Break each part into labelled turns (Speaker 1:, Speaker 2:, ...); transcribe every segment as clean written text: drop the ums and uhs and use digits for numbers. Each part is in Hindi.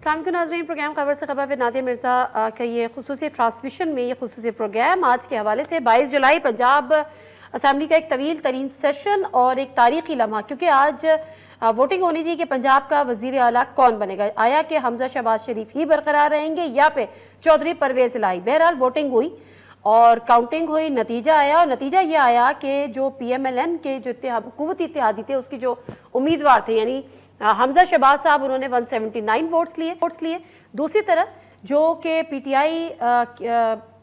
Speaker 1: अस्सलाम नाज़रीन, प्रोग्राम खबर से खबर नादिया मिर्ज़ा का ये खुसूसी ट्रांसमिशन में ये खुसूसी प्रोग्राम आज के हवाले से 22 जुलाई पंजाब असम्बली का एक तवील तरीन सेशन और एक तारीखी लम्हा, क्योंकि आज वोटिंग होनी थी कि पंजाब का वज़ीर आला कौन बनेगा। आया कि हमजा शहबाज शरीफ ही बरकरार रहेंगे या फिर चौधरी परवेज़ इलाही। बहरहाल वोटिंग हुई और काउंटिंग हुई, नतीजा आया और नतीजा ये आया कि जो PMLN के जो हुकूमती इत्तेहादी थे उसकी जो उम्मीदवार थे यानी हमजा शहबाज साहब, उन्होंने 179 वोट्स लिए। दूसरी तरफ जो कि PTI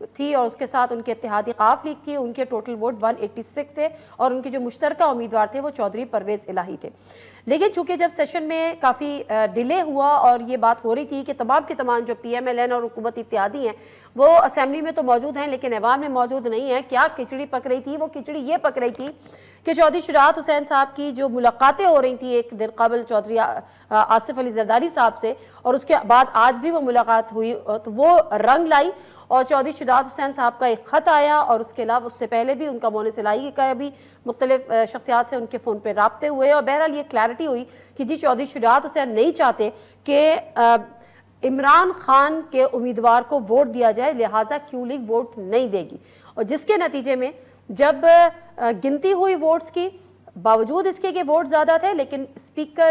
Speaker 1: थी और उसके साथ उनके इत्तेहादी काफ लीग थी, उनके टोटल वोट 186 थे और उनके जो मुश्तरका उम्मीदवार थे वो चौधरी परवेज़ इलाही थे। लेकिन चूंकि जब सेशन में काफ़ी डिले हुआ और ये बात हो रही थी कि तमाम के तमाम जो PMLN और हुकूमत इत्तेहादी हैं वो असम्बली में तो मौजूद हैं लेकिन ऐवान में मौजूद नहीं है, क्या खिचड़ी पक रही थी? वो खिचड़ी ये पक रही थी कि चौधरी शुजाअत हुसैन साहब की जो मुलाकातें हो रही थी एक दिन कबल चौधरी आसिफ अली जरदारी साहब से, और उसके बाद आज भी वो मुलाकात हुई तो वो रंग लाई और चौधरी शुजाअत हुसैन साहब का एक ख़त आया और उसके अलावा उससे पहले भी उनका मोने सिलाई का भी मुख्तलिफ शख्सियात से उनके फ़ोन पर रब्ते हुए और बहरहाल ये क्लैरिटी हुई कि जी चौधरी शुजाअत हुसैन नहीं चाहते कि इमरान खान के उम्मीदवार को वोट दिया जाए, लिहाजा क्यू लीग वोट नहीं देगी। और जिसके नतीजे में जब गिनती हुई वोट्स की, बावजूद इसके कि वोट ज़्यादा थे लेकिन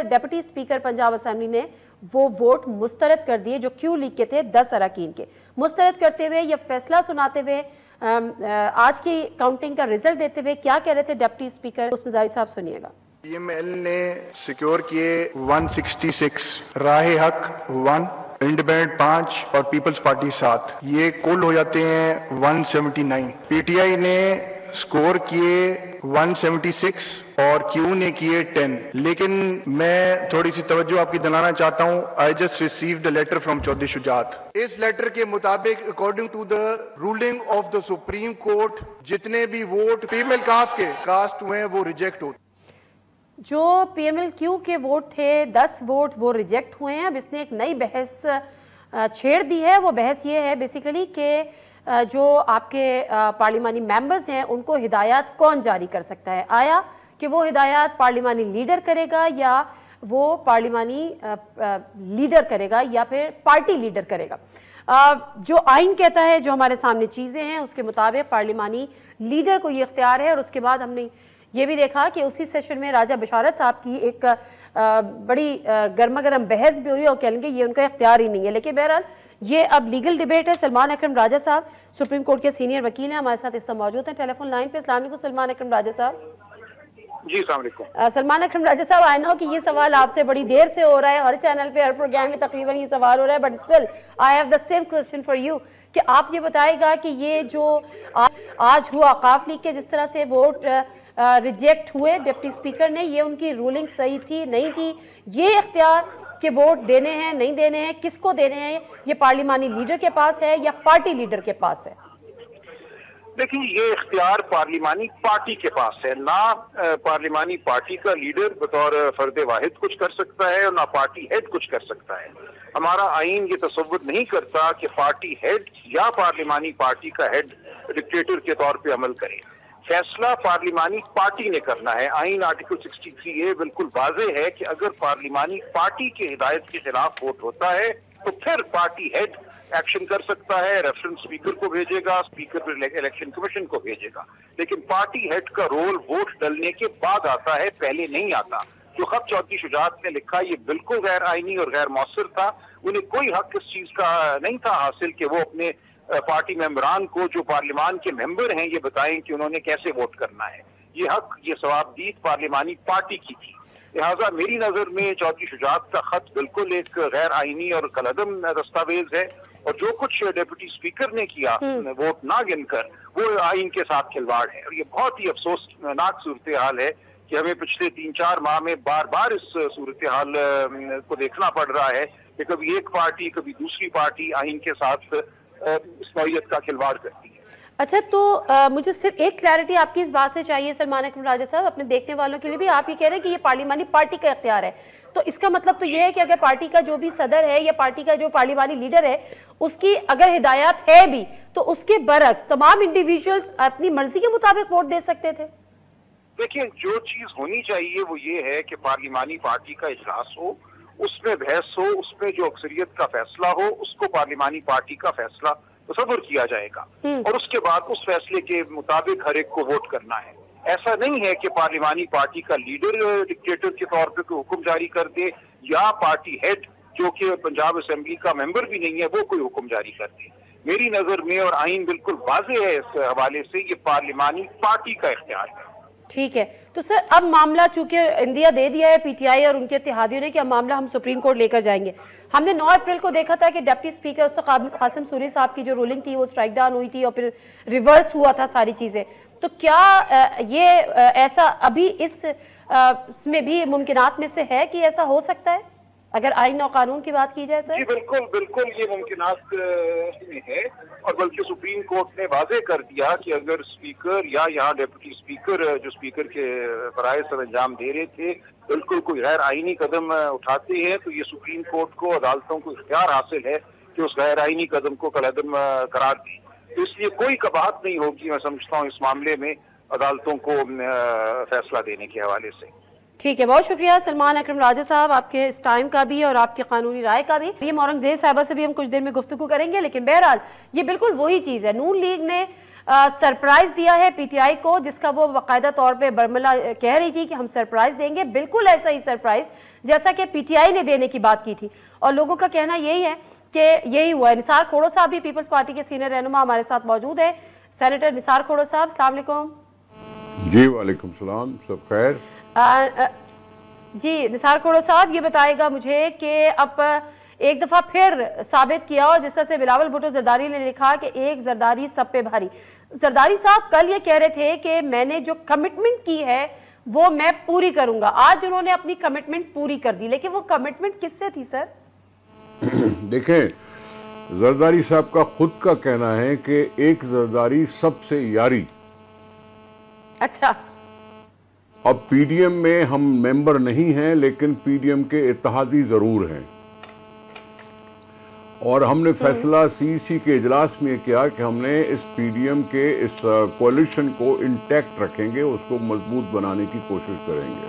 Speaker 1: डिप्टी स्पीकर पंजाब असम्बली ने वो वोट मुस्तरद कर दिए जो क्यू लीग के थे 10 अरकान के। मुस्तरद करते हुए यह फैसला सुनाते हुए आज की काउंटिंग का रिजल्ट देते हुए क्या कह रहे थे डिप्टी स्पीकर उस्मान ज़ारी साहब, सुनिएगा।
Speaker 2: PML ने सिक्योर किए 166, राह हक 1, इंडिपेंडेंट 5 और पीपल्स पार्टी 7, ये कुल हो जाते हैं 179। PTI ने स्कोर किए 176 और क्यू ने किए 10। लेकिन मैं थोड़ी सी तवज्जो आपकी दिलाना चाहता हूँ। I just received a letter from Chaudhry Shujaat. इस लेटर के मुताबिक according to the ruling of the supreme court जितने भी वोट फीमेल कास्ट हुए हैं वो रिजेक्ट होते।
Speaker 1: जो PMLQ के वोट थे 10 वोट वो रिजेक्ट हुए हैं। अब इसने एक नई बहस छेड़ दी है। वो बहस ये है बेसिकली कि जो आपके पार्लिमानी मेंबर्स हैं उनको हिदायत कौन जारी कर सकता है। आया कि वो हिदायत पार्लिमानी लीडर करेगा या वो पार्लिमानी लीडर करेगा या फिर पार्टी लीडर करेगा। जो आइन कहता है, जो हमारे सामने चीज़ें हैं उसके मुताबिक पार्लिमानी लीडर को ये इख्तियार है। और उसके बाद हमने ये भी देखा कि उसी सेशन में राजा बशारत साहब की एक बड़ी गर्मा गर्म बहस भी हुई और कहेंगे ये उनका इख्तियार ही नहीं है। लेकिन बहरहाल ये अब लीगल डिबेट है। सलमान अकरम राजा साहब सुप्रीम कोर्ट के सीनियर वकील हैं, हमारे साथ इस समय मौजूद हैं टेलीफोन लाइन पे। अस्सलाम वालेकुम सलमान अकरम राजा साहब।
Speaker 3: जी अस्सलाम वालेकुम।
Speaker 1: सलमान अकरम राजा साहब, आई नो कि ये सवाल आपसे बड़ी देर से हो रहा है, हर चैनल पे हर प्रोग्राम में तकरीबन ये सवाल हो रहा है, but still I have the same question for you कि आप ये बताएगा कि ये जो आज हुआ काफ लीग के जिस तरह से वोट रिजेक्ट हुए डिप्टी स्पीकर ने, ये उनकी रूलिंग सही थी नहीं थी? ये इख्तियार के वोट देने हैं नहीं देने हैं, किसको देने हैं, ये पार्लिमानी लीडर के पास है या पार्टी लीडर के पास है?
Speaker 3: देखिए, ये इख्तियार पार्लिमानी पार्टी के पास है। ना पार्लिमानी पार्टी का लीडर बतौर फर्द वाहिद कुछ कर सकता है और ना पार्टी हेड कुछ कर सकता है। हमारा आइन ये तसव्वुर नहीं करता कि पार्टी हेड या पार्लिमानी पार्टी का हेड डिक्टेटर के तौर पे अमल करे। फैसला पार्लिमानी पार्टी ने करना है। आइन आर्टिकल 63A बिल्कुल वाज़ेह है कि अगर पार्लिमानी पार्टी की हिदायत के खिलाफ वोट होता है तो फिर पार्टी हेड एक्शन कर सकता है, रेफरेंस स्पीकर को भेजेगा, स्पीकर फिर इलेक्शन कमीशन को भेजेगा। लेकिन पार्टी हेड का रोल वोट डलने के बाद आता है, पहले नहीं आता। जो खत चौधरी शुजाअत ने लिखा ये बिल्कुल गैर आईनी और गैर मौसर था। उन्हें कोई हक इस चीज का नहीं था हासिल कि वो अपने पार्टी मेंबरान को जो पार्लिमान के मेंबर हैं ये बताएं कि उन्होंने कैसे वोट करना है। ये हक, ये सवाबदीद पार्लिमानी पार्टी की थी। लिहाजा मेरी नजर में चौधरी शुजाअत का खत बिल्कुल एक गैर आईनी और कलअदम दस्तावेज है और जो कुछ डिप्टी स्पीकर ने किया वोट ना गिनकर, वो आइन के साथ खिलवाड़ है। और ये बहुत ही अफसोसनाक सूरत हाल है कि हमें पिछले 3-4 माह में बार बार इस सूरत हाल को देखना पड़ रहा है कि कभी एक पार्टी कभी दूसरी पार्टी आइन के साथ इस नौयत का खिलवाड़ करती है।
Speaker 1: अच्छा, तो मुझे सिर्फ एक क्लैरिटी आपकी इस बात से चाहिए सलमान अकरम राजा साहब, अपने देखने वालों के लिए भी। आप ये कह रहे हैं कि ये पार्लिमानी पार्टी का इख्तियार है, तो इसका मतलब तो ये है कि अगर पार्टी का जो भी सदर है या पार्टी का जो पार्लिमानी लीडर है उसकी अगर हिदायत है भी तो उसके बरक्स तमाम इंडिविजुअल्स अपनी मर्जी के मुताबिक वोट दे सकते थे।
Speaker 3: देखिए, जो चीज होनी चाहिए वो ये है कि पार्लिमानी पार्टी का इजलास हो उसमें बहस हो, उसमें जो अक्सरियत का फैसला हो उसको पार्लिमानी पार्टी का फैसला तस्वुर किया जाएगा और उसके बाद उस फैसले के मुताबिक हर एक को वोट करना है। ऐसा नहीं है कि पार्लिमानी पार्टी का लीडर डिक्टेटर के तौर पर कोई हुक्म जारी कर दे या पार्टी हेड जो कि पंजाब असेंबली का मेंबर भी नहीं है वो कोई हुक्म जारी कर दे। मेरी नजर में और आइन बिल्कुल वाज़ेह है इस हवाले से, ये पार्लिमानी पार्टी का इख्तियार है।
Speaker 1: ठीक है, तो सर अब मामला चूंकि इंडिया दे दिया है पीटीआई और उनके इत्तेहादियों ने कि अब मामला हम सुप्रीम कोर्ट लेकर जाएंगे। हमने 9 अप्रैल को देखा था कि डिप्टी स्पीकर उस कासिम सूरी साहब की जो रूलिंग थी वो स्ट्राइक डाउन हुई थी और फिर रिवर्स हुआ था सारी चीजें। तो क्या ये ऐसा अभी इसमें भी मुमकिनात में से है कि ऐसा हो सकता है अगर आइन और कानून की बात की जाए? सर
Speaker 3: जी बिल्कुल बिल्कुल ये मुमकिनात में है और बल्कि सुप्रीम कोर्ट ने वाज़ेह कर दिया कि अगर स्पीकर या यहाँ डिप्टी स्पीकर जो स्पीकर के फराइज सर अंजाम दे रहे थे बिल्कुल कोई गैर आइनी कदम उठाते हैं तो ये सुप्रीम कोर्ट को अदालतों को इख्तियार हासिल है कि उस गैर आइनी कदम को कलअदम करार दें। तो इसलिए कोई कबाहत नहीं होगी मैं समझता हूँ इस मामले में अदालतों को फैसला देने के हवाले से।
Speaker 1: ठीक है, बहुत शुक्रिया सलमान अकरम राजा साहब आपके इस टाइम का भी और आपकी कानूनी राय का भी। ये औरंगजेब साहबा से भी हम कुछ देर में गुफ्तगू करेंगे, लेकिन बहरहाल ये बिल्कुल वही चीज़ है। नून लीग ने सरप्राइज दिया है पीटीआई को, जिसका वो बाकायदा तौर पे बर्मला कह रही थी कि हम सरप्राइज देंगे, बिल्कुल ऐसा ही सरप्राइज जैसा कि पीटीआई ने देने की बात की थी। और लोगों का कहना यही है कि यही हुआ है। निसार खोड़ो साहब भी पीपल्स पार्टी के सीनियर रहनुमा हमारे साथ मौजूद है। सेनेटर निसार खोड़ो साहब, अस्सलाम वालेकुम।
Speaker 4: जी वालेकुम सलाम, सब खैर।
Speaker 1: जी निसार खोड़ो साहब, ये बताएगा मुझे कि अब एक दफा फिर साबित किया और जिस तरह से बिलावल भुट्टो जरदारी ने लिखा कि एक जरदारी सब पे भारी। जरदारी साहब कल ये कह रहे थे कि मैंने जो कमिटमेंट की है वो मैं पूरी करूंगा। आज उन्होंने अपनी कमिटमेंट पूरी कर दी, लेकिन वो कमिटमेंट किससे थी सर?
Speaker 4: देखें, जरदारी साहब का खुद का कहना है कि एक जरदारी सबसे यारी।
Speaker 1: अच्छा,
Speaker 4: अब पीडीएम में हम मेंबर नहीं हैं लेकिन पीडीएम के इत्तेहादी जरूर हैं और हमने फैसला सीसी के इजलास में किया कि हमने इस पीडीएम के इस कोalition को इंटैक्ट रखेंगे, उसको मजबूत बनाने की कोशिश करेंगे।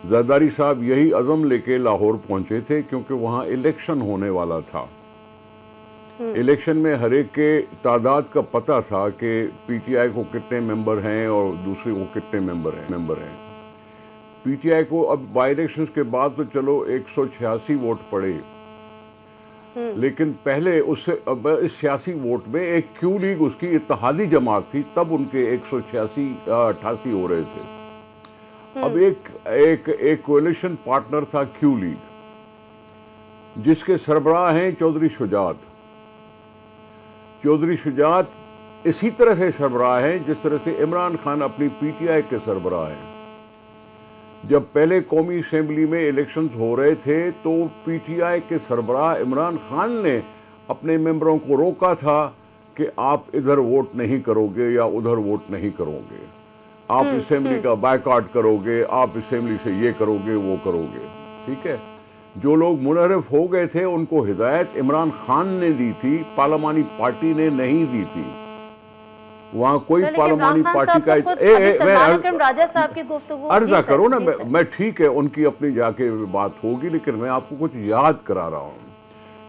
Speaker 4: जरदारी साहब यही अज़म लेके लाहौर पहुंचे थे क्योंकि वहां इलेक्शन होने वाला था। इलेक्शन में हर एक के तादाद का पता था कि पीटीआई को कितने मेंबर हैं और दूसरे को कितने मेंबर हैं। पीटीआई को अब बाई इलेक्शंस के बाद तो चलो 186 वोट पड़े, लेकिन पहले उससे अब इस 86 वोट में एक क्यू लीग उसकी इत्तेहादी जमात थी, तब उनके 188 हो रहे थे। अब एक कोalition पार्टनर था क्यू लीग, जिसके सरबराह हैं चौधरी शुजात इसी तरह से सरबराह हैं जिस तरह से इमरान खान अपनी पीटीआई के सरबराह हैं। जब पहले कौमी असेंबली में इलेक्शंस हो रहे थे तो पीटीआई के सरबराह इमरान खान ने अपने मेंबरों को रोका था कि आप इधर वोट नहीं करोगे या उधर वोट नहीं करोगे, आप असेंबली का बायकॉट करोगे, आप असेंबली से ये करोगे वो करोगे। ठीक है, जो लोग मुनहरफ हो गए थे उनको हिदायत इमरान खान ने दी थी, पार्लिमानी पार्टी ने नहीं दी थी। वहां कोई पार्लिमानी पार्टी का अर्जा करो ना, मैं ठीक है उनकी अपनी जाके बात होगी, लेकिन मैं आपको कुछ याद करा रहा हूं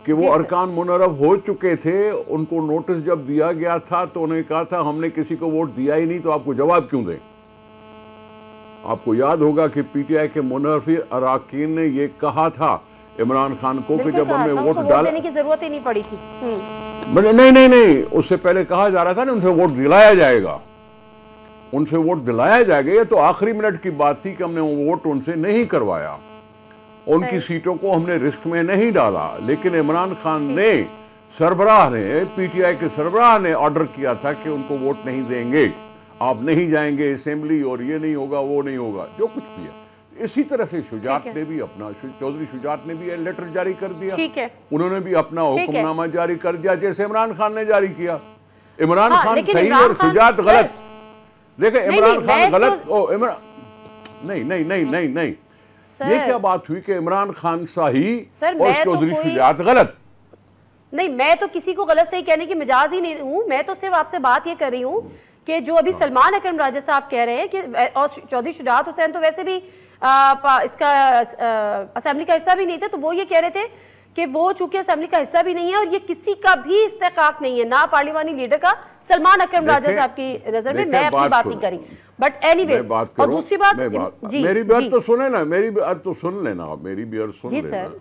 Speaker 4: कि वो अरकान मुनहरफ हो चुके थे। उनको नोटिस जब दिया गया था तो उन्होंने कहा था हमने किसी को वोट दिया ही नहीं, तो आपको जवाब क्यों दें। आपको याद होगा कि पीटीआई के मुनहरफी अरकान ने ये कहा था इमरान खान को कि जब हमने वोट डाला
Speaker 1: देने की जरूरत ही नहीं पड़ी थी।
Speaker 4: नहीं, उससे पहले कहा जा रहा था ना उनसे वोट दिलाया जाएगा, ये तो आखिरी मिनट की बात थी कि हमने वोट उनसे नहीं करवाया, उनकी सीटों को हमने रिस्क में नहीं डाला। लेकिन इमरान खान ने सरबराह ने पीटीआई के सरबराह ने ऑर्डर किया था कि उनको वोट नहीं देंगे, आप नहीं जाएंगे असेंबली और ये नहीं होगा वो नहीं होगा, जो कुछ भी है। इसी तरह से शुजात ने भी अपना चौधरी शुजात ने भी लेटर जारी कर दिया,
Speaker 1: ठीक है,
Speaker 4: उन्होंने भी अपना हुक्मनामा जारी कर दिया जैसे इमरान खान ने जारी किया। इमरान खान सही और शुजात गलत। देखे इमरान खान गलत, नहीं ये क्या बात हुई कि इमरान खान सही और चौधरी शुजात गलत?
Speaker 1: नहीं, मैं तो किसी को गलत सही कहने की मिजाज ही नहीं हूं। मैं तो सिर्फ आपसे बात ये कर रही हूं कि जो अभी सलमान अकरम राजा साहब कह रहे हैं कि और चौधरी शुजात हुसैन तो वैसे भी इसका असेंबली का हिस्सा भी नहीं थे, तो वो ये कह रहे थे कि वो चूंकि असेंबली का हिस्सा भी नहीं है और ये किसी का भी इस्तेकाक नहीं है, ना पार्लिमानी लीडर का, सलमान अकरम राजा साहब की नजर में। मैं अपनी बात नहीं करी, बट एनीवे, और दूसरी बात जी,
Speaker 4: मेरी बात तो सुने ना, मेरी बात तो सुन लेना, मेरी भी अर्ज सुन लेना।
Speaker 1: सर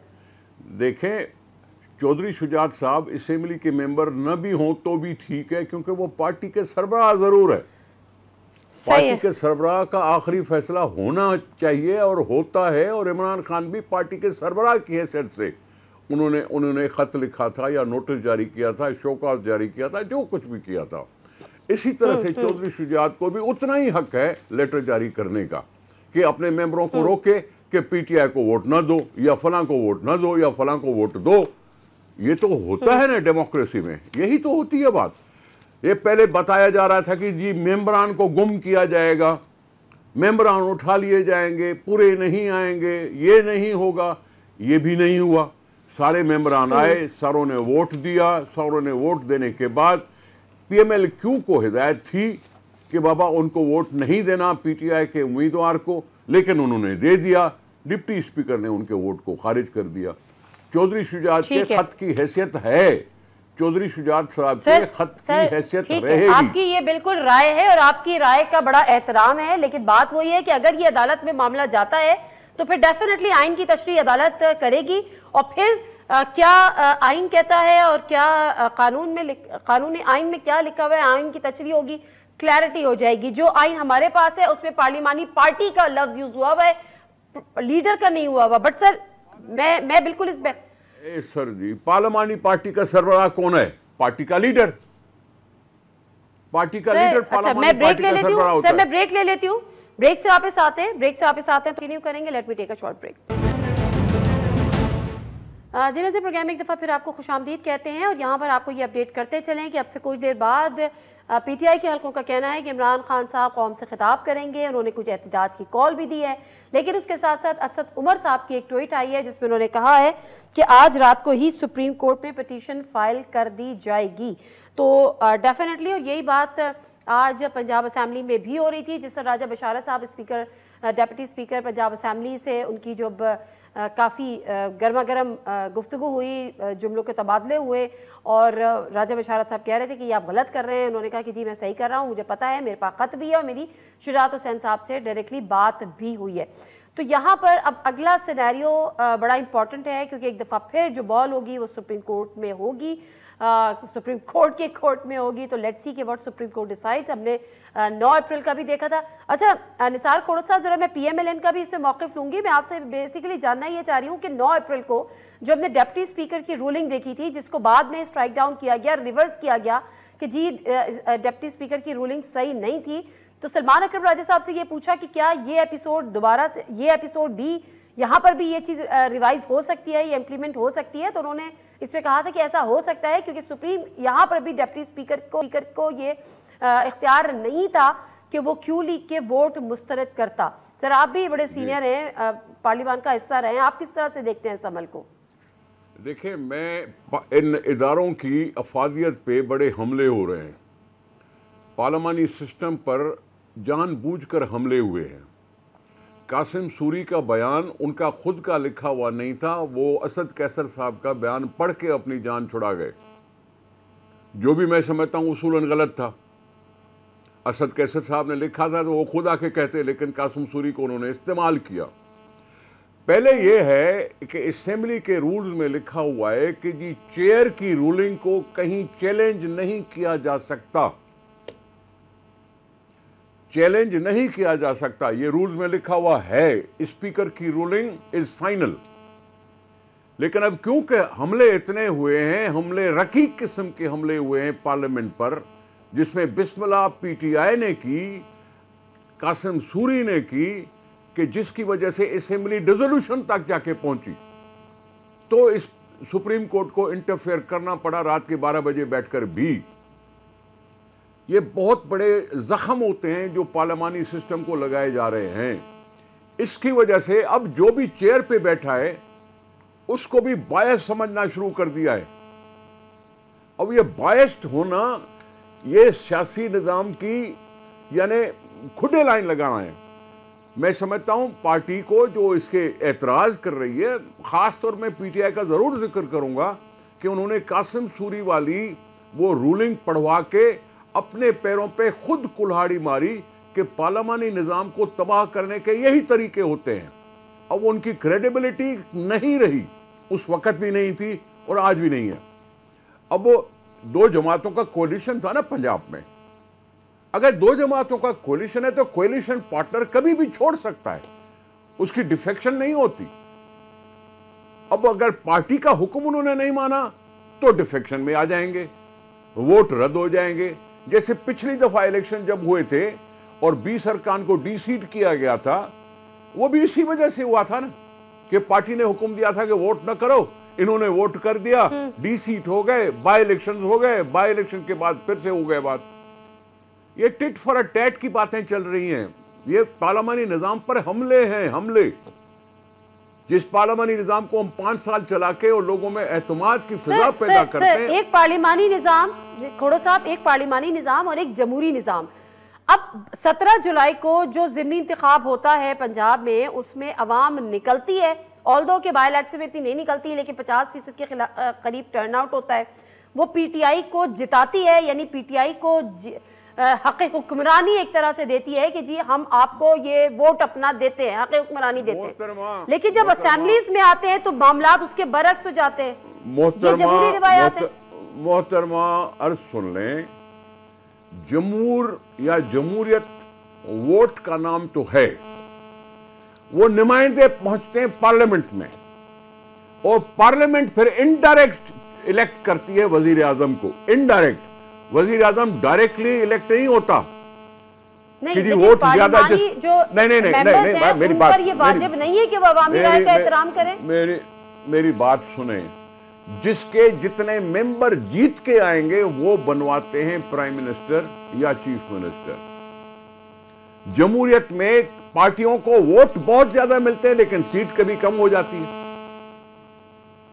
Speaker 4: देखें, चौधरी शुजात साहब असेंबली के मेंबर न भी हों तो भी ठीक है, क्योंकि वो पार्टी के सरबराह जरूर है। पार्टी के सरबराह का आखिरी फैसला होना चाहिए और होता है, और इमरान खान भी पार्टी के सरबराह की हैसियत से उन्होंने खत लिखा था या नोटिस जारी किया था, शोकॉज जारी किया था, जो कुछ भी किया था। इसी तरह से चौधरी शुजात को भी उतना ही हक है लेटर जारी करने का कि अपने मेंबरों को रोके कि पीटीआई को वोट ना दो, या फलां को वोट ना दो, या फलां को वोट दो। ये तो होता है ना डेमोक्रेसी में, यही तो होती है बात। ये पहले बताया जा रहा था कि जी मेंबरान को गुम किया जाएगा, मेंबरान उठा लिए जाएंगे, पूरे नहीं आएंगे, ये नहीं होगा। ये भी नहीं हुआ। सारे मेंबरान आए, सारों ने वोट दिया। सारों ने वोट देने के बाद पीएमएलक्यू को हिदायत थी कि बाबा उनको वोट नहीं देना पीटीआई के उम्मीदवार को, लेकिन उन्होंने दे दिया। डिप्टी स्पीकर ने उनके वोट को खारिज कर दिया। चौधरी शुजात के खत की हैसियत है, चौधरी शुजात साहब के खत की हैसियत रहेगी।
Speaker 1: आपकी ये बिल्कुल राय है और आपकी राय का बड़ा एहतराम है, लेकिन बात वही है कि अगर ये अदालत में मामला जाता है तो फिर डेफिनेटली आइन की तशरीह अदालत करेगी, और फिर क्या आइन कहता है और क्या कानूनी आइन में क्या लिखा हुआ है, आइन की तशरीह होगी, क्लैरिटी हो जाएगी। जो आइन हमारे पास है उसमें पार्लिमानी पार्टी का लफ्ज यूज हुआ हुआ है, लीडर का नहीं हुआ हुआ। बट सर मैं बिल्कुल
Speaker 4: सर जी, पार्लिमानी पार्टी का सरबराह कौन है? पार्टी का लीडर। पार्टी का लीडर पार्लिमानी पार्टी का सरबराह होता है।
Speaker 1: सर मैं ब्रेक ले लेती हूँ, ब्रेक से वापस आते हैं, कंटिन्यू करेंगे। Let me take a short break. जिन्हें प्रोग्राम एक दफ़ा फिर आपको खुशामदीद कहते हैं, और यहाँ पर आपको ये अपडेट करते चलें कि अब से कुछ देर बाद पीटीआई के हलकों का कहना है कि इमरान खान साहब कौम से खिताब करेंगे। उन्होंने कुछ एहतजाज की कॉल भी दी है, लेकिन उसके साथ साथ असद उमर साहब की एक ट्वीट आई है जिसमें उन्होंने कहा है कि आज रात को ही सुप्रीम कोर्ट में पिटीशन फाइल कर दी जाएगी। तो डेफिनेटली, और यही बात आज पंजाब असेंबली में भी हो रही थी, जिस तरह राजा बशारत साहब speaker, deputy speaker Punjab assembly से उनकी जो काफ़ी गर्मा गर्म गुफ्तगू हुई, जुमलों के तबादले हुए, और राजा बशारत साहब कह रहे थे कि ये आप गलत कर रहे हैं। उन्होंने कहा कि जी मैं सही कर रहा हूँ, मुझे पता है, मेरे पास ख़त भी है और मेरी शुजात हुसैन साहब से डायरेक्टली बात भी हुई है। तो यहाँ पर अब अगला सिनेरियो बड़ा इंपॉर्टेंट है, क्योंकि एक दफ़ा फिर जो बॉल होगी वो सुप्रीम कोर्ट में होगी, सुप्रीम कोर्ट के कोर्ट में होगी। तो लेट्स सी कि व्हाट सुप्रीम कोर्ट डिसाइड्स। हमने 9 अप्रैल का भी देखा था। अच्छा निसार खोड़त साहब, जरा मैं पीएमएलएन का भी इसमें मौक़िफ़ लूंगी। मैं आपसे बेसिकली जानना ये चाह रही हूँ कि 9 अप्रैल को जो हमने डिप्टी स्पीकर की रूलिंग देखी थी, जिसको बाद में स्ट्राइक डाउन किया गया, रिवर्स किया गया कि जी डिप्टी स्पीकर की रूलिंग सही नहीं थी, तो सलमान अकरम राजा साहब से ये पूछा कि क्या ये एपिसोड दोबारा से, ये एपिसोड भी यहाँ पर भी ये चीज़ रिवाइज हो सकती है, ये इम्प्लीमेंट हो सकती है। तो उन्होंने इसमें कहा था कि ऐसा हो सकता है, क्योंकि सुप्रीम यहाँ पर भी डिप्टी स्पीकर को ये इख्तियार नहीं था कि वो क्यू लीग के वोट मुस्तरद करता। सर आप भी बड़े सीनियर हैं, पार्लियामेंट का हिस्सा रहे हैं, आप किस तरह से देखते हैं इस अमल को?
Speaker 4: देखिए, मैं इन इदारों की अफादियत पे बड़े हमले हो रहे हैं, पार्लियामानी सिस्टम पर जानबूझकर हमले हुए हैं। कासिम सूरी का बयान उनका खुद का लिखा हुआ नहीं था, वो असद कैसर साहब का बयान पढ़ के अपनी जान छुड़ा गए, जो भी मैं समझता हूं उसूलन गलत था। असद कैसर साहब ने लिखा था तो वो खुद आके कहते, लेकिन कासिम सूरी को उन्होंने इस्तेमाल किया। पहले ये है कि असेंबली के रूल्स में लिखा हुआ है कि जी चेयर की रूलिंग को कहीं चैलेंज नहीं किया जा सकता, चैलेंज नहीं किया जा सकता, ये रूल्स में लिखा हुआ है। स्पीकर की रूलिंग इज फाइनल। लेकिन अब क्योंकि हमले इतने हुए हैं, हमले रकीक किस्म के हमले हुए हैं पार्लियामेंट पर, जिसमें बिस्मिल्लाह पीटीआई ने की, कासिम सूरी ने की, कि जिसकी वजह से असेंबली डिसोल्यूशन तक जाके पहुंची, तो इस सुप्रीम कोर्ट को इंटरफेयर करना पड़ा रात के 12 बजे बैठकर भी। ये बहुत बड़े जख्म होते हैं जो पार्लियामानी सिस्टम को लगाए जा रहे हैं। इसकी वजह से अब जो भी चेयर पे बैठा है उसको भी बायस समझना शुरू कर दिया है। अब ये बायस्ड होना ये सियासी निजाम की यानी खुदे लाइन लगाना है। मैं समझता हूं पार्टी को जो इसके एतराज कर रही है, खास तौर में पीटीआई का जरूर जिक्र करूंगा कि उन्होंने कासिम सूरी वाली वो रूलिंग पढ़वा के अपने पैरों पे खुद कुल्हाड़ी मारी कि पार्लियामानी निजाम को तबाह करने के यही तरीके होते हैं। अब उनकी क्रेडिबिलिटी नहीं रही, उस वक्त भी नहीं थी और आज भी नहीं है। अब वो दो जमातों का कोलिशन था ना पंजाब में, अगर दो जमातों का कोलिशन है तो कोलिशन पार्टनर कभी भी छोड़ सकता है, उसकी डिफेक्शन नहीं होती। अब अगर पार्टी का हुक्म उन्होंने नहीं माना तो डिफेक्शन में आ जाएंगे, वोट रद्द हो जाएंगे। जैसे पिछली दफा इलेक्शन जब हुए थे और बी सरकार को डी सीट किया गया था, वो भी इसी वजह से हुआ था ना कि पार्टी ने हुक्म दिया था कि वोट न करो, इन्होंने वोट कर दिया, डी सीट हो गए, बाय इलेक्शन हो गए, बाय इलेक्शन के बाद फिर से हो गए बात। ये टिट फॉर अ टैट की बातें चल रही हैं, ये पार्लियामानी निजाम पर हमले हैं, हमले। जिस पार्लियामानी निजाम को हम 5 साल चला के और लोगों में एतमाद की फिजा पैदा करते हैं।
Speaker 1: एक पार्लियामानी निजाम, खोड़ो साहब, एक पार्लियामानी निजाम और एक जमहूरी निजाम। अब 17 जुलाई को जो ज़िमनी इंतखाब होता है पंजाब में, उसमें अवाम निकलती है, ऑल्दो के बाय इलेक्शन में इतनी नहीं निकलती, लेकिन 50% के करीब टर्न आउट होता है। वो पीटीआई को जिताती है, यानी पीटीआई को हक हुक्मरानी एक तरह से देती है कि जी हम आपको ये वोट अपना देते हैं, हक हुक्मरानी देते हैं। लेकिन जब असेंबलीज में आते हैं तो मामलात उसके बरक्स हो जाते हैं। ये जमहूरी रिवायात है।
Speaker 4: मोहतरमा अर्ज सुन लें, जमहूर या जमहूरियत वोट का नाम तो है, वो नुमाइंदे पहुंचते हैं पार्लियामेंट में और पार्लियामेंट फिर इनडायरेक्ट इलेक्ट करती है वजीर आजम को। इनडायरेक्ट, वजीर आजम डायरेक्टली इलेक्ट नहीं होता।
Speaker 1: नहीं,
Speaker 4: वोट ज्यादा
Speaker 1: जो
Speaker 4: नहीं, मेरी बात,
Speaker 1: ये वाजिब नहीं है कि वो अवामी राय का एहतराम करें।
Speaker 4: मेरी बात सुने, जिसके जितने मेंबर जीत के आएंगे वो बनवाते हैं प्राइम मिनिस्टर या चीफ मिनिस्टर। जमहूरियत में पार्टियों को वोट बहुत ज्यादा मिलते हैं लेकिन सीट कभी कम हो जाती है।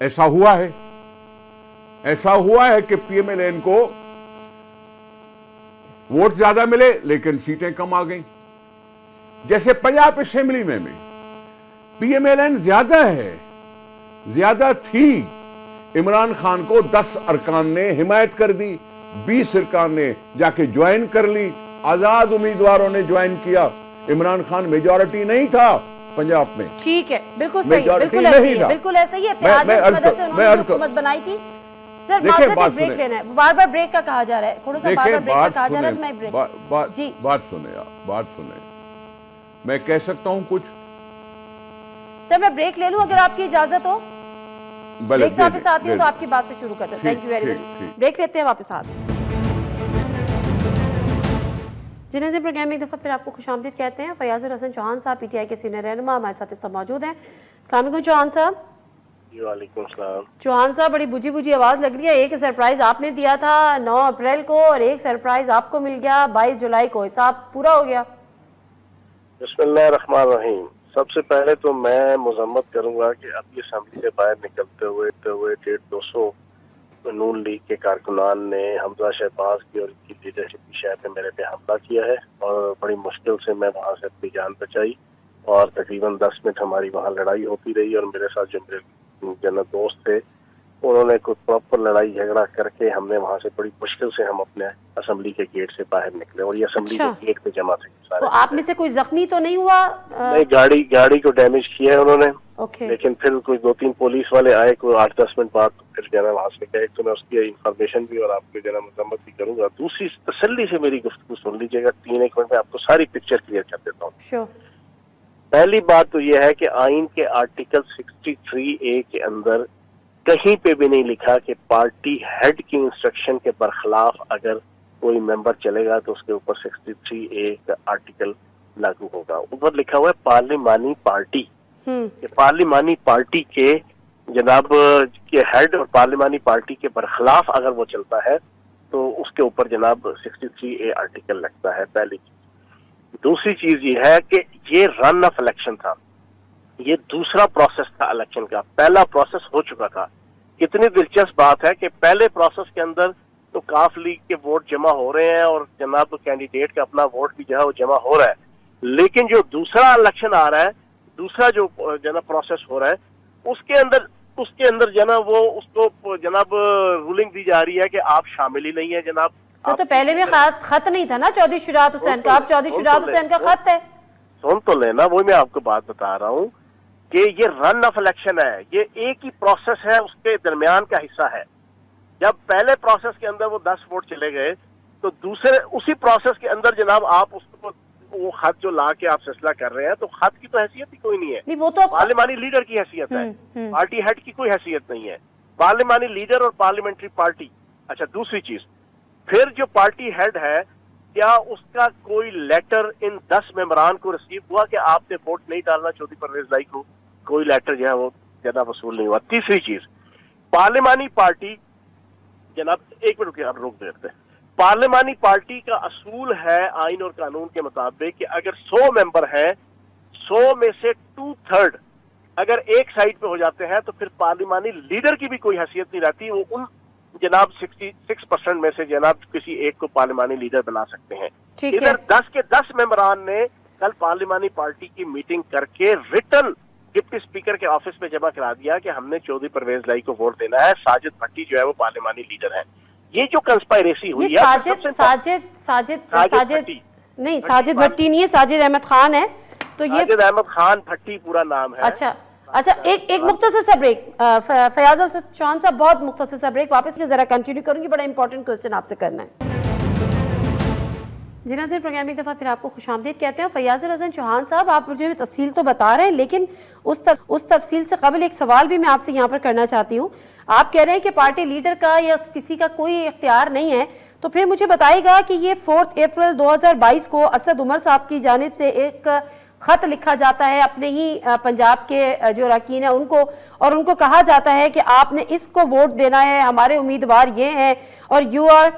Speaker 4: ऐसा हुआ है, ऐसा हुआ है कि पीएमएलएन को वोट ज्यादा मिले लेकिन सीटें कम आ गई। जैसे पंजाब असेंबली में भी पीएमएलएन ज्यादा है, ज्यादा थी, इमरान खान को 10 अरकान ने हिमायत कर दी, 20 अरकान ने जाके ज्वाइन कर ली, आजाद उम्मीदवारों ने ज्वाइन किया। इमरान खान मेजॉरिटी नहीं था पंजाब में।
Speaker 1: ठीक है, बिल्कुल सही है, बिल्कुल ऐसा ही है, बिल्कुल ऐसा ही है। मैं हुकूमत बनाई थी। सर ब्रेक लेना है, बार बार ब्रेक का कहा जा रहा है, थोड़ा सा बार बार ब्रेक का कहा जा रहा है। मैं ब्रेक जी
Speaker 4: बात सुने आप, बात सुने, मैं कह सकता हूं कुछ?
Speaker 1: सर मैं ब्रेक ले लूं अगर आपकी इजाजत हो? ब्रेक से वापस आती हूँ तो आपकी बात से शुरू करते हैं। Thank you very much. Break लेते हैं, वापस आते हैं। जिन्हें प्रोग्राम में एक दफ़ा फिर आपको खुशामदीद कहते हैं। फयाजुर हसन चौहान साहब पीटीआई के सीनियर रहनुमा हमारे साथ सब मौजूद हैं। अस्सलाम वालेकुम चौहान साहब।
Speaker 3: वालेकुम सलाम।
Speaker 1: चौहान साहब, बड़ी बुझी बुझी आवाज़ लग रही है। एक सरप्राइज आपने दिया था 9 अप्रैल को और एक सरप्राइज आपको मिल गया 22 जुलाई को। हिसाब पूरा हो गया?
Speaker 3: बिस्मिल्लाहिर्रहमानिर्रहीम। सबसे पहले तो मैं मजम्मत करूंगा कि अभी असेंबली से बाहर निकलते हुए 150-200 नून लीग के कारकुनान ने हमजा शहबाज की और उनकी लीडरशिप की शहर पे मेरे पे हमला किया है और बड़ी मुश्किल से मैं वहाँ से अपनी जान बचाई और तकरीबन 10 मिनट हमारी वहाँ लड़ाई होती रही और मेरे साथ जो मेरे जन्नत दोस्त थे उन्होंने कुछ प्रॉपर लड़ाई झगड़ा करके हमने वहाँ से बड़ी मुश्किल से हम अपने असेंबली के गेट से बाहर निकले और ये असेंबली के गेट पे जमा थे सारे।
Speaker 1: तो आप में से कोई जख्मी तो नहीं हुआ?
Speaker 3: नहीं, गाड़ी को डैमेज किया है उन्होंने। लेकिन फिर कोई 2-3 पुलिस वाले आए कोई 8-10 मिनट बाद, फिर जो है वहाँ से गए। तो मैं उसकी इंफॉर्मेशन भी और आपको जो है मजम्मत भी करूंगा। दूसरी तसल्ली से मेरी गुफ्तगू सुन लीजिएगा, 3-1 मिनट में आपको सारी पिक्चर क्लियर कर देता हूँ। पहली बात तो यह है कि आइन के आर्टिकल 63A के अंदर कहीं पे भी नहीं लिखा कि पार्टी हेड की इंस्ट्रक्शन के बरखिलाफ अगर कोई मेंबर चलेगा तो उसके ऊपर 63A का आर्टिकल लागू होगा। ऊपर लिखा हुआ है पार्लिमानी पार्टी, पार्लिमानी पार्टी के जनाब के हेड और पार्लिमानी पार्टी के बरखिलाफ अगर वो चलता है तो उसके ऊपर जनाब 63A आर्टिकल लगता है। पहली चीज। दूसरी चीज ये है कि ये रन ऑफ इलेक्शन था, ये दूसरा प्रोसेस था इलेक्शन का। पहला प्रोसेस हो चुका था। कितनी दिलचस्प बात है कि पहले प्रोसेस के अंदर
Speaker 5: तो काफ लीग के वोट जमा हो रहे हैं और जनाब कैंडिडेट का अपना वोट भी जो है वो जमा हो रहा है। लेकिन जो दूसरा इलेक्शन आ रहा है, दूसरा जो जनाब प्रोसेस हो रहा है, उसके अंदर जनाब वो उसको जनाब रूलिंग दी जा रही है कि आप शामिल ही नहीं है जनाब।
Speaker 1: सर तो पहले में खत नहीं था ना चौधरी शुजात हुसैन का, अब चौधरी शुजात हुसैन का खत है।
Speaker 5: सुन तो लेना, वही मैं आपको बात बता रहा हूँ कि ये रन ऑफ इलेक्शन है, ये एक ही प्रोसेस है, उसके दरमियान का हिस्सा है। जब पहले प्रोसेस के अंदर वो 10 वोट चले गए तो दूसरे उसी प्रोसेस के अंदर जनाब आप उसको वो खत जो ला के आप फैसला कर रहे हैं, तो खत की तो हैसियत ही कोई नहीं है।
Speaker 1: नहीं, वो तो
Speaker 5: पार्लिमानी लीडर की हैसियत है, पार्टी हेड की कोई हैसियत नहीं है। पार्लिमानी लीडर और पार्लियामेंट्री पार्टी। अच्छा, दूसरी चीज, फिर जो पार्टी हेड है, क्या उसका कोई लेटर इन 10 मेंबरान को रिसीव हुआ कि आपने वोट नहीं डालना चौधरी परवेज लाई को? कोई लेटर जो है वो ज्यादा वसूल नहीं हुआ। तीसरी चीज, पार्लिमानी पार्टी जनाब, एक मिनट रुकिए, आप रोक देते हैं। पार्लिमानी पार्टी का असूल है आइन और कानून के मुताबिक कि अगर 100 मेंबर हैं, 100 में से 2/3 अगर एक साइड पे हो जाते हैं तो फिर पार्लिमानी लीडर की भी कोई हैसियत नहीं रहती। वो उन जनाब 66% में से जनाब किसी एक को पार्लिमानी लीडर बना सकते हैं। इधर 10 के 10 मेंबरान ने कल पार्लिमानी पार्टी की मीटिंग करके रिटर्न डिप्टी स्पीकर के ऑफिस में जमा करा दिया कि हमने चौधरी परवेज लाई को वोट देना है, साजिद भट्टी जो है वो पार्लिमानी लीडर है। ये जो कंस्पायरेसी हुई है,
Speaker 1: साजिद भट्टी नहीं है, साजिद अहमद खान है। तो ये
Speaker 5: साजिद अहमद खान भट्टी पूरा नाम है।
Speaker 1: अच्छा, एक मुख्तसर सा ब्रेक। फयाज अल चौहान साहब, बहुत मुख्तसर सा ब्रेक, वापस से जरा कंटिन्यू करूंगी, बड़ा इंपॉर्टेंट क्वेश्चन आपसे करना है। जी नाज़रीन, प्रोग्राम एक दफ़ा फिर आपको खुशामदीद कहते हैं। फयाज अल चौहान साहब, आप मुझे तफसील तो बता रहे हैं, लेकिन उस तफसील से कबल एक सवाल भी मैं आपसे यहाँ पर करना चाहती हूँ। आप कह रहे हैं कि पार्टी लीडर का या किसी का कोई इख्तियार नहीं है, तो फिर मुझे बताइएगा कि ये 4 अप्रैल 2022 को असद उमर साहब की जानिब से एक खत लिखा जाता है अपने ही पंजाब के जो अरकान हैं उनको, और उनको कहा जाता है कि आपने इसको वोट देना है, हमारे उम्मीदवार ये हैं, और you are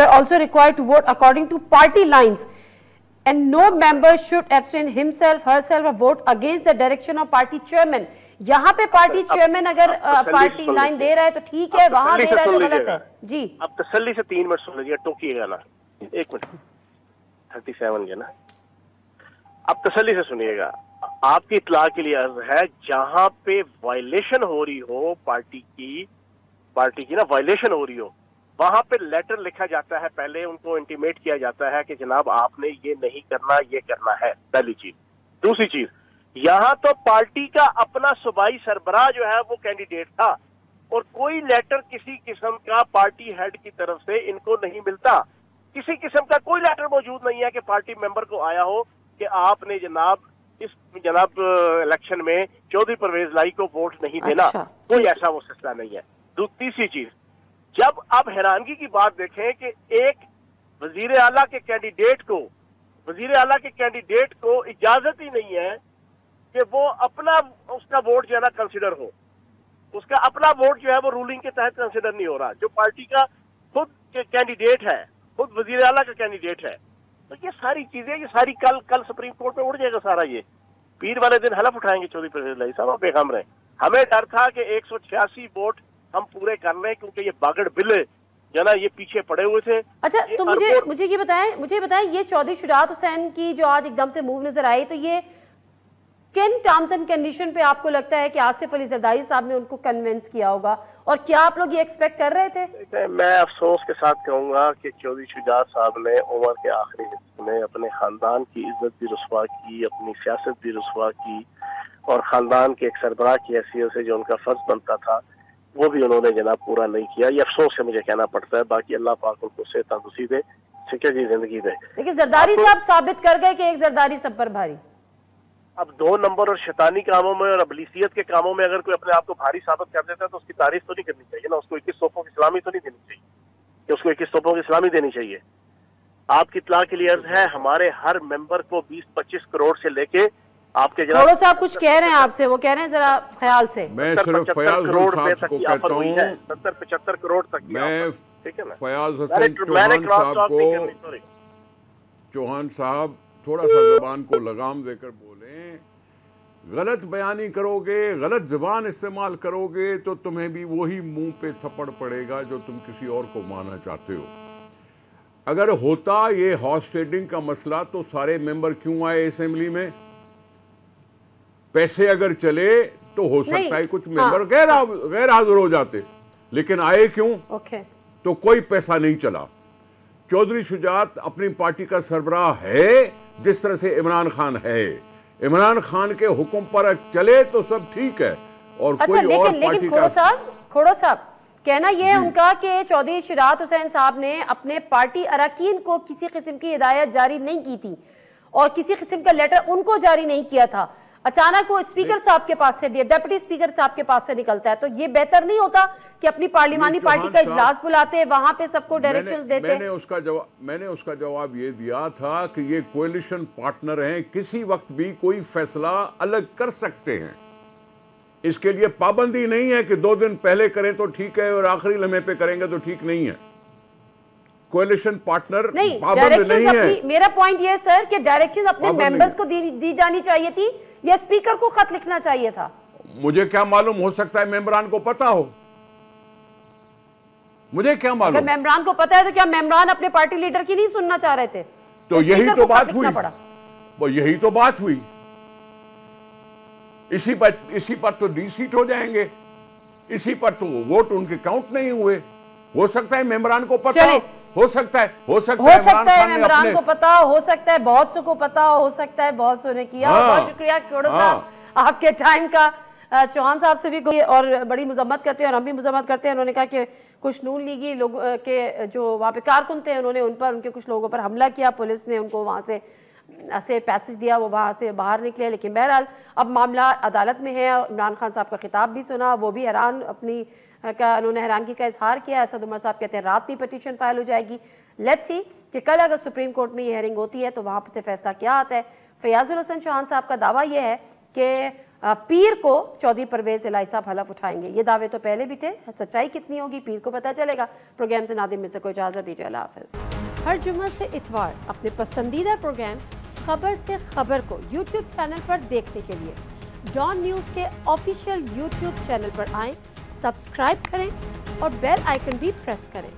Speaker 1: also required to vote according to party lines and no member should abstain himself herself और vote against the direction of party chairman. यहाँ पे पार्टी चेयरमैन अगर पार्टी लाइन दे रहा है तो ठीक है, वहां दे रहा है तो गलत है। जी,
Speaker 5: अब तसल्ली से 3 मिनट सुन लीजिए, टोकिएगा ना, 1 मिनट 37 के ना, अब तसल्ली से सुनिएगा। आपकी इत्तला के लिए अर्ज है, जहां पे वायलेशन हो रही हो पार्टी की ना वायलेशन हो रही हो, वहां पे लेटर लिखा जाता है, पहले उनको इंटीमेट किया जाता है कि जनाब आपने ये नहीं करना, ये करना है, पहली चीज। दूसरी चीज, यहाँ तो पार्टी का अपना सूबाई सरबराह जो है वो कैंडिडेट था, और कोई लेटर किसी किस्म का पार्टी हेड की तरफ से इनको नहीं मिलता। किसी किस्म का कोई लेटर मौजूद नहीं है कि पार्टी मेंबर को आया हो कि आपने जनाब इस इलेक्शन में चौधरी परवेज लाई को वोट नहीं देना। कोई ऐसा वो सिलसिला नहीं है। तीसरी चीज, जब आप हैरानगी की बात देखें कि एक वजीर आला के कैंडिडेट को इजाजत ही नहीं है कि वो अपना उसका वोट जो है ना कंसिडर हो, उसका अपना वोट जो है वो रूलिंग के तहत कंसिडर नहीं हो रहा, जो पार्टी का खुद कैंडिडेट है, खुद वजीर आला का कैंडिडेट है। तो ये सारी चीजें, ये सारी कल सुप्रीम कोर्ट में उड़ जाएगा सारा। ये पीर वाले दिन हलफ उठाएंगे चौधरी परवेज लाई साहब, बेगम रहे। हमें डर था कि 186 वोट हम पूरे कर लें, क्योंकि ये बागड़ बिल्ले जो ना ये पीछे पड़े हुए थे।
Speaker 1: अच्छा, तो मुझे ये बताएं ये चौधरी शुजात हुसैन की जो आज एकदम से मूव नजर आई, तो ये किन टर्म्स एंड कंडीशन पे आपको लगता है कि आसिफ अली जरदारी साहब ने उनको कन्विंस किया होगा, और क्या आप लोग ये एक्सपेक्ट कर रहे थे?
Speaker 5: मैं अफसोस के साथ कहूंगा कि चौधरी शुजात साहब ने उम्र के आखिरी हिस्से में अपने खानदान की इज्जत भी रुसवा की, अपनी सियासत भी रुसवा की, और खानदान के एक सरबराह की हैसियत से जो उनका फर्ज बनता था वो भी उन्होंने जनाब पूरा नहीं किया। ये अफसोस से मुझे कहना पड़ता है। बाकी अल्लाह पाक उनको सेहत तंदुरुस्ती दे, सिक्के की जिंदगी दे।
Speaker 1: लेकिन जरदारी साहब साबित कर गए कि एक जरदारी सब पर भारी।
Speaker 5: अब 2 नंबर और शैतानी कामों में और अबलीसियत के कामों में अगर कोई अपने आप को भारी साबित कर देता है तो उसकी तारीफ तो नहीं करनी चाहिए ना, उसको 21 तोपों की सलामी तो नहीं देनी चाहिए, कि उसको 21 तोपों की सलामी देनी चाहिए। आपकी इत्तला के लिए अर्ज है, हमारे हर मेंबर को 20-25 करोड़ से लेके आपके
Speaker 1: थोड़ा सा आप कुछ कह रहे हैं, आपसे वो कह रहे हैं जरा ख्याल से।
Speaker 4: मैं सिर्फ फयाज करोड़
Speaker 5: तक की ऑफर हुई है, 70-75 करोड़ तक की ऑफर, ठीक है ना।
Speaker 4: फयाज हुसैन चौहान साहब थोड़ा सा ज़बान को लगाम देकर बोलें गलत बयानी करोगे, गलत जबान इस्तेमाल करोगे तो तुम्हें भी वही मुंह पे थप्पड़ पड़ेगा जो तुम किसी और को मारना चाहते हो। अगर होता ये हॉर्स ट्रेडिंग का मसला तो सारे मेंबर क्यों आए असेंबली में? पैसे अगर चले तो हो सकता है कुछ मेंबर गैर हाजिर हो जाते, लेकिन आए क्यों? तो कोई पैसा नहीं चला। चौधरी शुजात अपनी पार्टी का सरबराह है, जिस तरह से इमरान खान है। इमरान खान के हुक्म पर चले तो सब ठीक है, और
Speaker 1: अच्छा,
Speaker 4: कोई और पार्टी का
Speaker 1: खोड़ो साहब कहना यह है उनका कि चौधरी शुजात हुसैन साहब ने अपने पार्टी अरकान को किसी किस्म की हिदायत जारी नहीं की थी और किसी किस्म का लेटर उनको जारी नहीं किया था। अचानक वो स्पीकर साहब के पास से, डिप्टी स्पीकर साहब के पास से निकलता है, तो ये बेहतर नहीं होता कि अपनी पार्लिमानी पार्टी का इजलास बुलाते, वहां पे सबको डायरेक्शंस देते?
Speaker 4: मैंने उसका जवाब ये दिया था कि ये कोalition पार्टनर हैं, किसी वक्त भी कोई फैसला अलग कर सकते हैं। इसके लिए पाबंदी नहीं है कि 2 दिन पहले करें तो ठीक है और आखिरी लम्हे पे करेंगे तो ठीक नहीं है। कोalition पार्टनर पाबंद नहीं है।
Speaker 1: मेरा पॉइंट ये है सर कि डायरेक्शन अपने मेंबर्स को दी जानी चाहिए थी या स्पीकर को खत लिखना चाहिए था?
Speaker 4: मुझे क्या मालूम, हो सकता है मेंबरान को पता हो, मुझे क्या मालूम।
Speaker 1: अगर मेंबरान को पता है तो क्या मेंबरान अपने पार्टी लीडर की नहीं सुनना चाह रहे थे?
Speaker 4: तो यही तो बात हुई, वो यही तो बात हुई। इसी पर तो डिसीट हो जाएंगे, इसी पर तो वोट उनके काउंट नहीं हुए। हो सकता है मेंबरान को पता हो सकता है
Speaker 1: मेंबरान को पता हो सकता है बहुत से को पता हो सकता है बहुत से ने किया। बहुत शुक्रिया खोड़ो साहब आपके टाइम का। चौहान साहब से भी और बड़ी मुजम्मत करते हैं और हम भी मुजम्मत करते हैं। उन्होंने कहा कि कुछ नून लीगी लोग के जो वहाँ पे कारकुन थे, उन्होंने उन पर, उनके कुछ लोगों पर हमला किया, पुलिस ने उनको वहाँ से ऐसे पैसेज दिया, वो वहाँ से बाहर निकले। लेकिन बहरहाल अब मामला अदालत में है। इमरान खान साहब का खिताब भी सुना, वो भी हैरान उन्होंने हैरानगी का इजहार किया। असद उमर साहब कहते हैं रात में पिटीशन फाइल हो जाएगी। लेट्स सी कि कल अगर सुप्रीम कोर्ट में ये हेयरिंग होती है तो वहाँ से फैसला क्या आता है। फयाजुल हसन चौहान साहब का दावा यह है कि पीर को चौधरी परवेज इलाही साहब हलफ उठाएंगे। ये दावे तो पहले भी थे, सच्चाई कितनी होगी पीर को पता चलेगा। प्रोग्राम से नादिम में से को इजाजत दीजिए, अल्लाह हाफिज। हर जुम्मे से इतवार अपने पसंदीदा प्रोग्राम खबर से खबर को यूट्यूब चैनल पर देखने के लिए डॉन न्यूज़ के ऑफिशियल यूट्यूब चैनल पर आएं, सब्सक्राइब करें और बेल आइकन भी प्रेस करें।